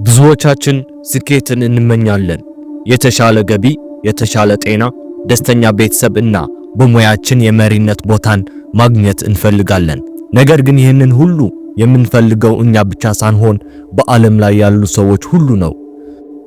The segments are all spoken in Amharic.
ብዙዎቻችን ስኬትን እንመኛለን። የተሻለ ገቢ፣ የተሻለ ጤና፣ ደስተኛ ቤተሰብ እና በሙያችን የመሪነት ቦታን ማግኘት እንፈልጋለን። ነገር ግን ይህንን ሁሉ የምንፈልገው እኛ ብቻ ሳንሆን በዓለም ላይ ያሉ ሰዎች ሁሉ ነው።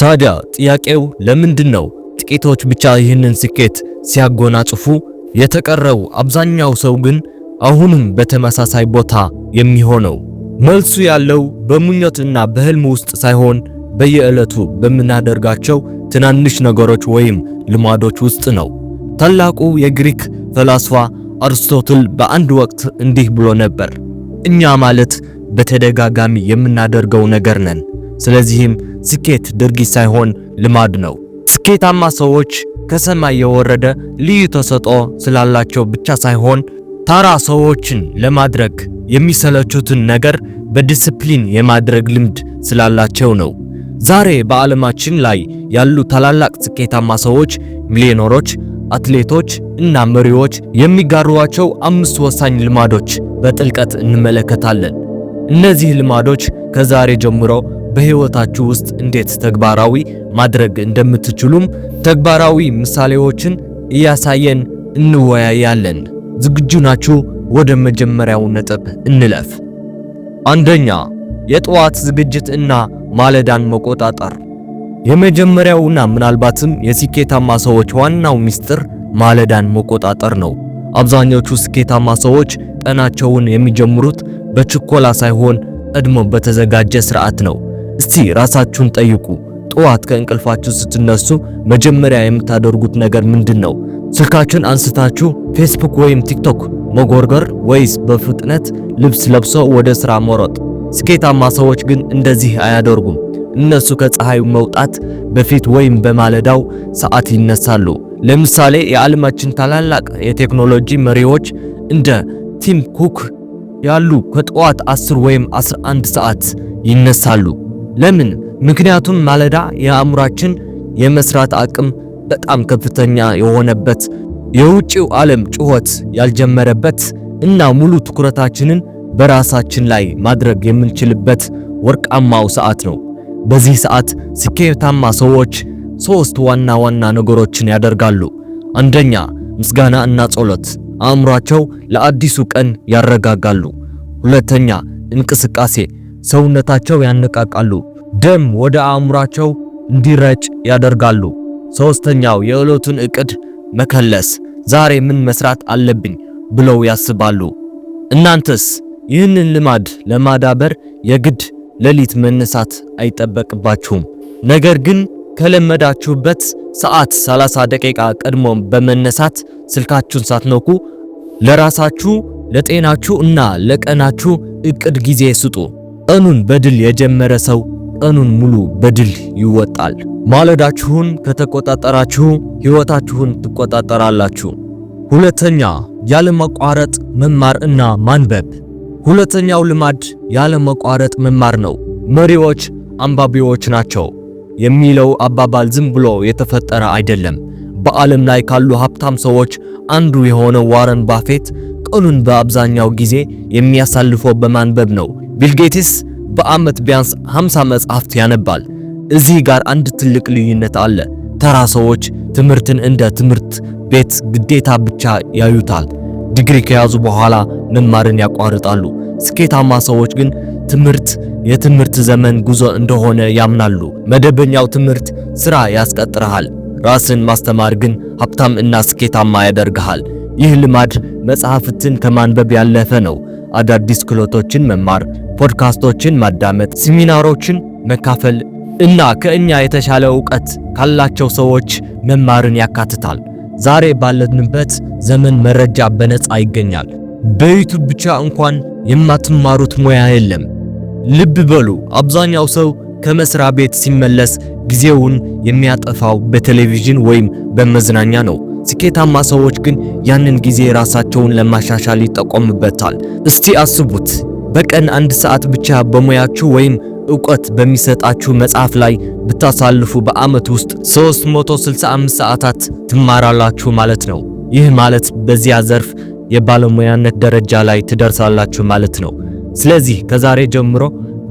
ታዲያ ጥያቄው ለምንድን ነው ጥቂቶች ብቻ ይህንን ስኬት ሲያጎናጽፉ የተቀረው አብዛኛው ሰው ግን አሁንም በተመሳሳይ ቦታ የሚሆነው? መልሱ ያለው በምኞትና በህልም ውስጥ ሳይሆን በየዕለቱ በምናደርጋቸው ትናንሽ ነገሮች ወይም ልማዶች ውስጥ ነው። ታላቁ የግሪክ ፈላስፋ አርስቶትል በአንድ ወቅት እንዲህ ብሎ ነበር፣ እኛ ማለት በተደጋጋሚ የምናደርገው ነገር ነን። ስለዚህም ስኬት ድርጊት ሳይሆን ልማድ ነው። ስኬታማ ሰዎች ከሰማይ የወረደ ልዩ ተሰጥኦ ስላላቸው ብቻ ሳይሆን ተራ ሰዎችን ለማድረግ የሚሰለቹትን ነገር በዲስፕሊን የማድረግ ልምድ ስላላቸው ነው። ዛሬ በዓለማችን ላይ ያሉ ታላላቅ ስኬታማ ሰዎች፣ ሚሊዮነሮች፣ አትሌቶች እና መሪዎች የሚጋሯቸው 5 ወሳኝ ልማዶች በጥልቀት እንመለከታለን። እነዚህ ልማዶች ከዛሬ ጀምሮ በህይወታችሁ ውስጥ እንዴት ተግባራዊ ማድረግ እንደምትችሉም ተግባራዊ ምሳሌዎችን እያሳየን እንወያያለን። ዝግጁ ናችሁ? ወደ መጀመሪያው ነጥብ እንለፍ። አንደኛ፣ የጠዋት ዝግጅት እና ማለዳን መቆጣጠር። የመጀመሪያውና ምናልባትም የስኬታማ ሰዎች ዋናው ምስጢር ማለዳን መቆጣጠር ነው። አብዛኞቹ ስኬታማ ሰዎች ቀናቸውን የሚጀምሩት በችኮላ ሳይሆን ቀድሞ በተዘጋጀ ስርዓት ነው። እስቲ ራሳችሁን ጠይቁ። ጠዋት ከእንቅልፋችሁ ስትነሱ መጀመሪያ የምታደርጉት ነገር ምንድነው? ስልካችሁን አንስታችሁ ፌስቡክ ወይም ቲክቶክ መጎርጎር ወይስ በፍጥነት ልብስ ለብሰው ወደ ስራ መሮጥ? ስኬታማ ሰዎች ግን እንደዚህ አያደርጉም። እነሱ ከፀሐዩ መውጣት በፊት ወይም በማለዳው ሰዓት ይነሳሉ። ለምሳሌ የዓለማችን ታላላቅ የቴክኖሎጂ መሪዎች እንደ ቲም ኩክ ያሉ ከጠዋት 10 ወይም 11 ሰዓት ይነሳሉ። ለምን? ምክንያቱም ማለዳ የአእምሯችን የመስራት አቅም በጣም ከፍተኛ የሆነበት፣ የውጪው ዓለም ጩኸት ያልጀመረበት እና ሙሉ ትኩረታችንን በራሳችን ላይ ማድረግ የምንችልበት ወርቃማው ሰዓት ነው። በዚህ ሰዓት ስኬታማ ሰዎች 3 ዋና ዋና ነገሮችን ያደርጋሉ። አንደኛ፣ ምስጋና እና ጸሎት፣ አእምሯቸው ለአዲሱ ቀን ያረጋጋሉ። ሁለተኛ፣ እንቅስቃሴ፣ ሰውነታቸው ያነቃቃሉ፣ ደም ወደ አእምሯቸው እንዲረጭ ያደርጋሉ። ሶስተኛው፣ የዕለቱን ዕቅድ መከለስ፣ ዛሬ ምን መስራት አለብኝ ብለው ያስባሉ። እናንተስ ይህንን ልማድ ለማዳበር የግድ ሌሊት መነሳት አይጠበቅባችሁም። ነገር ግን ከለመዳችሁበት ሰዓት 30 ደቂቃ ቀድሞ በመነሳት ስልካችሁን ሳትነኩ ለራሳችሁ፣ ለጤናችሁ እና ለቀናችሁ ዕቅድ ጊዜ ስጡ። ቀኑን በድል የጀመረ ሰው ቀኑን ሙሉ በድል ይወጣል። ማለዳችሁን ከተቆጣጠራችሁ ሕይወታችሁን ትቆጣጠራላችሁ። ሁለተኛ፣ ያለማቋረጥ መማር እና ማንበብ። ሁለተኛው ልማድ ያለማቋረጥ መማር ነው። መሪዎች አንባቢዎች ናቸው የሚለው አባባል ዝም ብሎ የተፈጠረ አይደለም። በዓለም ላይ ካሉ ሀብታም ሰዎች አንዱ የሆነው ዋረን ባፌት ቀኑን በአብዛኛው ጊዜ የሚያሳልፈው በማንበብ ነው። ቢል ጌትስ በዓመት ቢያንስ 50 መጽሐፍት ያነባል። እዚህ ጋር አንድ ትልቅ ልዩነት አለ። ተራ ሰዎች ትምህርትን እንደ ትምህርት ቤት ግዴታ ብቻ ያዩታል። ዲግሪ ከያዙ በኋላ መማርን ያቋርጣሉ። ስኬታማ ሰዎች ግን ትምህርት የትምህርት ዘመን ጉዞ እንደሆነ ያምናሉ። መደበኛው ትምህርት ስራ ያስቀጥርሃል። ራስን ማስተማር ግን ሀብታም እና ስኬታማ ያደርግሃል። ይህ ልማድ መጽሐፍትን ከማንበብ ያለፈ ነው። አዳዲስ ክህሎቶችን መማር፣ ፖድካስቶችን ማዳመጥ፣ ሴሚናሮችን መካፈል እና ከእኛ የተሻለ ዕውቀት ካላቸው ሰዎች መማርን ያካትታል። ዛሬ ባለንበት ዘመን መረጃ በነፃ ይገኛል። በዩቲዩብ ብቻ እንኳን የማትማሩት ሙያ የለም። ልብ በሉ፣ አብዛኛው ሰው ከመስሪያ ቤት ሲመለስ ጊዜውን የሚያጠፋው በቴሌቪዥን ወይም በመዝናኛ ነው። ስኬታማ ሰዎች ግን ያንን ጊዜ ራሳቸውን ለማሻሻል ይጠቀሙበታል። እስቲ አስቡት፣ በቀን 1 ሰዓት ብቻ በሙያችሁ ወይም ዕውቀት በሚሰጣችሁ መጽሐፍ ላይ ብታሳልፉ በዓመት ውስጥ 365 ሰዓታት ትማራላችሁ ማለት ነው። ይህ ማለት በዚያ ዘርፍ የባለሙያነት ደረጃ ላይ ትደርሳላችሁ ማለት ነው። ስለዚህ ከዛሬ ጀምሮ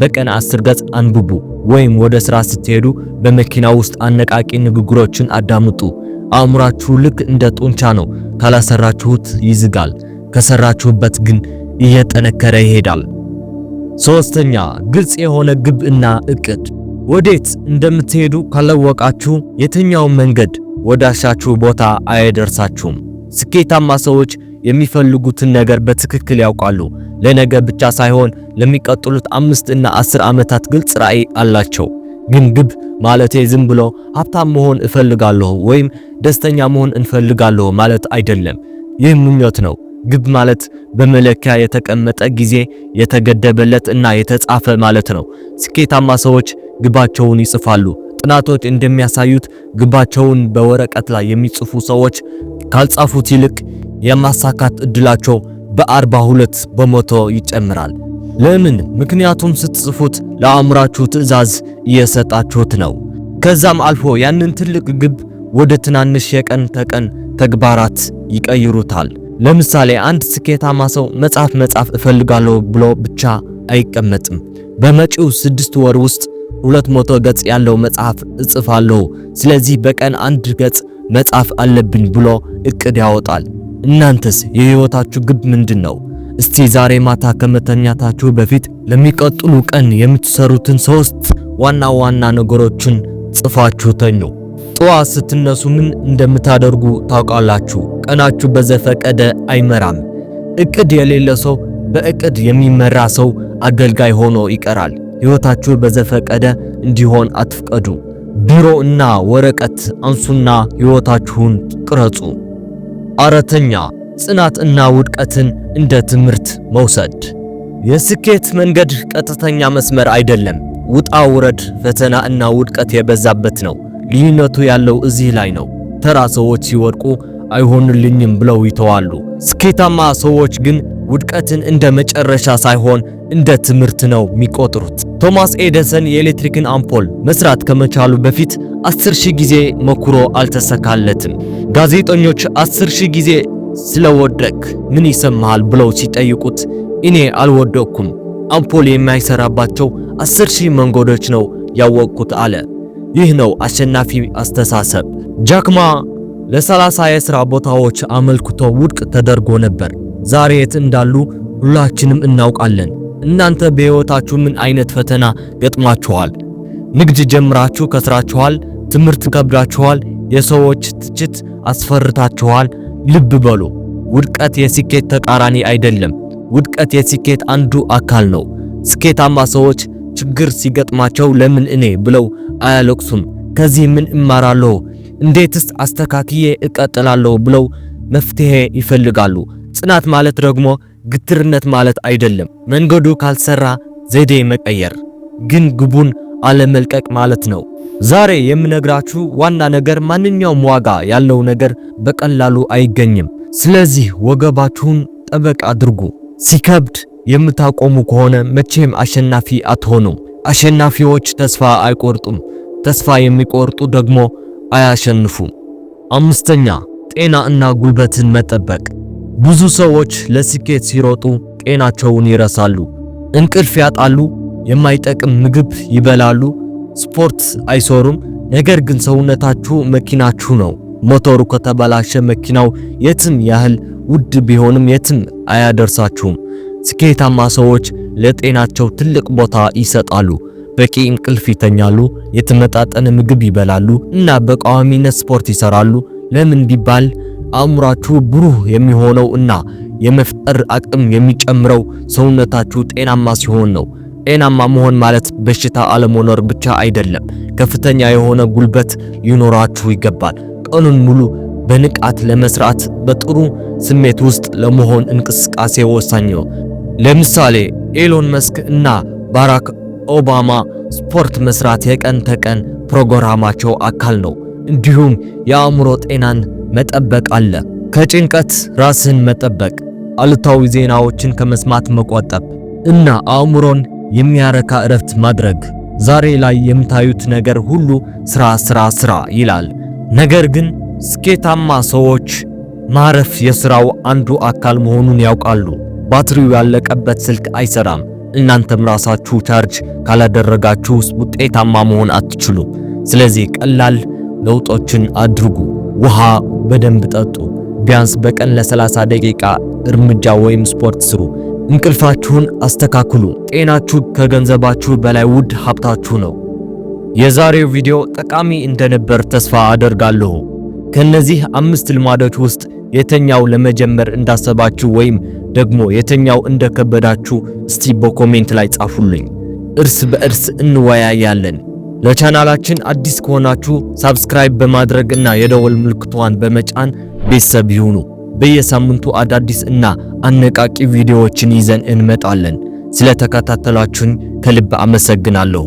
በቀን 10 ገጽ አንብቡ። ወይም ወደ ስራ ስትሄዱ በመኪና ውስጥ አነቃቂ ንግግሮችን አዳምጡ። አእምሯችሁ ልክ እንደ ጡንቻ ነው። ካላሰራችሁት ይዝጋል፣ ከሰራችሁበት ግን እየጠነከረ ይሄዳል። ሶስተኛ፣ ግልጽ የሆነ ግብ እና እቅድ። ወዴት እንደምትሄዱ ካላወቃችሁ የትኛው መንገድ ወዳሻችሁ ቦታ አይደርሳችሁም። ስኬታማ ሰዎች የሚፈልጉትን ነገር በትክክል ያውቃሉ። ለነገ ብቻ ሳይሆን ለሚቀጥሉት 5 እና 10 ዓመታት ግልጽ ራዕይ አላቸው። ግን ግብ ማለቴ ዝም ብሎ ሀብታም መሆን እፈልጋለሁ ወይም ደስተኛ መሆን እንፈልጋለሁ ማለት አይደለም። ይህ ምኞት ነው። ግብ ማለት በመለኪያ የተቀመጠ ጊዜ የተገደበለት እና የተጻፈ ማለት ነው። ስኬታማ ሰዎች ግባቸውን ይጽፋሉ። ጥናቶች እንደሚያሳዩት ግባቸውን በወረቀት ላይ የሚጽፉ ሰዎች ካልጻፉት ይልቅ የማሳካት እድላቸው በ42 በመቶ ይጨምራል። ለምን? ምክንያቱም ስትጽፉት ለአእምሯችሁ ትዕዛዝ እየሰጣችሁት ነው። ከዛም አልፎ ያንን ትልቅ ግብ ወደ ትናንሽ የቀን ተቀን ተግባራት ይቀይሩታል። ለምሳሌ አንድ ስኬታማ ሰው መጽሐፍ እፈልጋለሁ ብሎ ብቻ አይቀመጥም። በመጪው 6 ወር ውስጥ 200 ገጽ ያለው መጽሐፍ እጽፋለሁ፣ ስለዚህ በቀን 1 ገጽ መጻፍ አለብኝ ብሎ እቅድ ያወጣል። እናንተስ የህይወታችሁ ግብ ምንድነው? እስቲ ዛሬ ማታ ከመተኛታችሁ በፊት ለሚቀጥሉ ቀን የምትሰሩትን 3 ዋና ዋና ነገሮችን ጽፋችሁ ተኙ። ጠዋት ስትነሱ ምን እንደምታደርጉ ታውቃላችሁ። ቀናችሁ በዘፈቀደ አይመራም። እቅድ የሌለ ሰው በእቅድ የሚመራ ሰው አገልጋይ ሆኖ ይቀራል። ህይወታችሁ በዘፈቀደ እንዲሆን አትፍቀዱ። ቢሮ እና ወረቀት አንሱና ህይወታችሁን ቅረጹ። አራተኛ፣ ጽናት እና ውድቀትን እንደ ትምህርት መውሰድ። የስኬት መንገድ ቀጥተኛ መስመር አይደለም። ውጣ ውረድ፣ ፈተና እና ውድቀት የበዛበት ነው። ልዩነቱ ያለው እዚህ ላይ ነው። ተራ ሰዎች ሲወድቁ አይሆንልኝም ብለው ይተዋሉ። ስኬታማ ሰዎች ግን ውድቀትን እንደ መጨረሻ ሳይሆን እንደ ትምህርት ነው የሚቆጥሩት። ቶማስ ኤዲሰን የኤሌክትሪክን አምፖል መስራት ከመቻሉ በፊት 10,000 ጊዜ ሞክሮ አልተሳካለትም። ጋዜጠኞች 10,000 ጊዜ ስለወደቅ ምን ይሰማሃል ብለው ሲጠይቁት እኔ አልወደቅኩም፣ አምፖል የማይሰራባቸው 10,000 መንገዶች ነው ያወቅኩት አለ። ይህ ነው አሸናፊ አስተሳሰብ። ጃክማ ለ30 የሥራ ቦታዎች አመልክቶ ውድቅ ተደርጎ ነበር። ዛሬ የት እንዳሉ ሁላችንም እናውቃለን። እናንተ በሕይወታችሁ ምን አይነት ፈተና ገጥማችኋል? ንግድ ጀምራችሁ ከስራችኋል? ትምህርት ከብዳችኋል? የሰዎች ትችት አስፈርታችኋል? ልብ በሉ፣ ውድቀት የስኬት ተቃራኒ አይደለም። ውድቀት የስኬት አንዱ አካል ነው። ስኬታማ ሰዎች ችግር ሲገጥማቸው ለምን እኔ ብለው አያለቅሱም። ከዚህ ምን እማራለሁ፣ እንዴትስ አስተካክዬ እቀጥላለሁ ብለው መፍትሄ ይፈልጋሉ። ጽናት ማለት ደግሞ ግትርነት ማለት አይደለም። መንገዱ ካልሰራ ዘዴ መቀየር፣ ግን ግቡን አለመልቀቅ ማለት ነው። ዛሬ የምነግራችሁ ዋና ነገር ማንኛውም ዋጋ ያለው ነገር በቀላሉ አይገኝም። ስለዚህ ወገባችሁን ጠበቅ አድርጉ። ሲከብድ የምታቆሙ ከሆነ መቼም አሸናፊ አትሆኑም። አሸናፊዎች ተስፋ አይቆርጡም። ተስፋ የሚቆርጡ ደግሞ አያሸንፉም። አምስተኛ፣ ጤና እና ጉልበትን መጠበቅ። ብዙ ሰዎች ለስኬት ሲሮጡ ጤናቸውን ይረሳሉ። እንቅልፍ ያጣሉ፣ የማይጠቅም ምግብ ይበላሉ፣ ስፖርት አይሰሩም። ነገር ግን ሰውነታችሁ መኪናችሁ ነው። ሞተሩ ከተበላሸ መኪናው የትም ያህል ውድ ቢሆንም የትም አያደርሳችሁም። ስኬታማ ሰዎች ለጤናቸው ትልቅ ቦታ ይሰጣሉ። በቂ እንቅልፍ ይተኛሉ፣ የተመጣጠነ ምግብ ይበላሉ እና በቋሚነት ስፖርት ይሰራሉ። ለምን ቢባል አእምሯችሁ ብሩህ የሚሆነው እና የመፍጠር አቅም የሚጨምረው ሰውነታችሁ ጤናማ ሲሆን ነው። ጤናማ መሆን ማለት በሽታ አለመኖር ብቻ አይደለም። ከፍተኛ የሆነ ጉልበት ሊኖራችሁ ይገባል። ቀኑን ሙሉ በንቃት ለመስራት፣ በጥሩ ስሜት ውስጥ ለመሆን እንቅስቃሴ ወሳኝ ነው። ለምሳሌ ኤሎን መስክ እና ባራክ ኦባማ ስፖርት መስራት የቀን ተቀን ፕሮግራማቸው አካል ነው። እንዲሁም የአእምሮ ጤናን መጠበቅ አለ። ከጭንቀት ራስን መጠበቅ፣ አሉታዊ ዜናዎችን ከመስማት መቆጠብ እና አእምሮን የሚያረካ እረፍት ማድረግ። ዛሬ ላይ የምታዩት ነገር ሁሉ ስራ ይላል። ነገር ግን ስኬታማ ሰዎች ማረፍ የስራው አንዱ አካል መሆኑን ያውቃሉ። ባትሪው ያለቀበት ስልክ አይሰራም። እናንተም ራሳችሁ ቻርጅ ካላደረጋችሁ ውጤታማ መሆን አትችሉም። ስለዚህ ቀላል ለውጦችን አድርጉ። ውሃ በደንብ ጠጡ። ቢያንስ በቀን ለ30 ደቂቃ እርምጃ ወይም ስፖርት ስሩ። እንቅልፋችሁን አስተካክሉ። ጤናችሁ ከገንዘባችሁ በላይ ውድ ሀብታችሁ ነው። የዛሬው ቪዲዮ ጠቃሚ እንደነበር ተስፋ አደርጋለሁ። ከነዚህ 5 ልማዶች ውስጥ የተኛው ለመጀመር እንዳሰባችሁ ወይም ደግሞ የተኛው እንደከበዳችሁ እስቲ በኮሜንት ላይ ጻፉልኝ። እርስ በእርስ እንወያያለን። ለቻናላችን አዲስ ከሆናችሁ ሳብስክራይብ በማድረግ እና የደወል ምልክቷን በመጫን ቤተሰብ ይሁኑ። በየሳምንቱ አዳዲስ እና አነቃቂ ቪዲዮዎችን ይዘን እንመጣለን። ስለተከታተላችሁኝ ከልብ አመሰግናለሁ።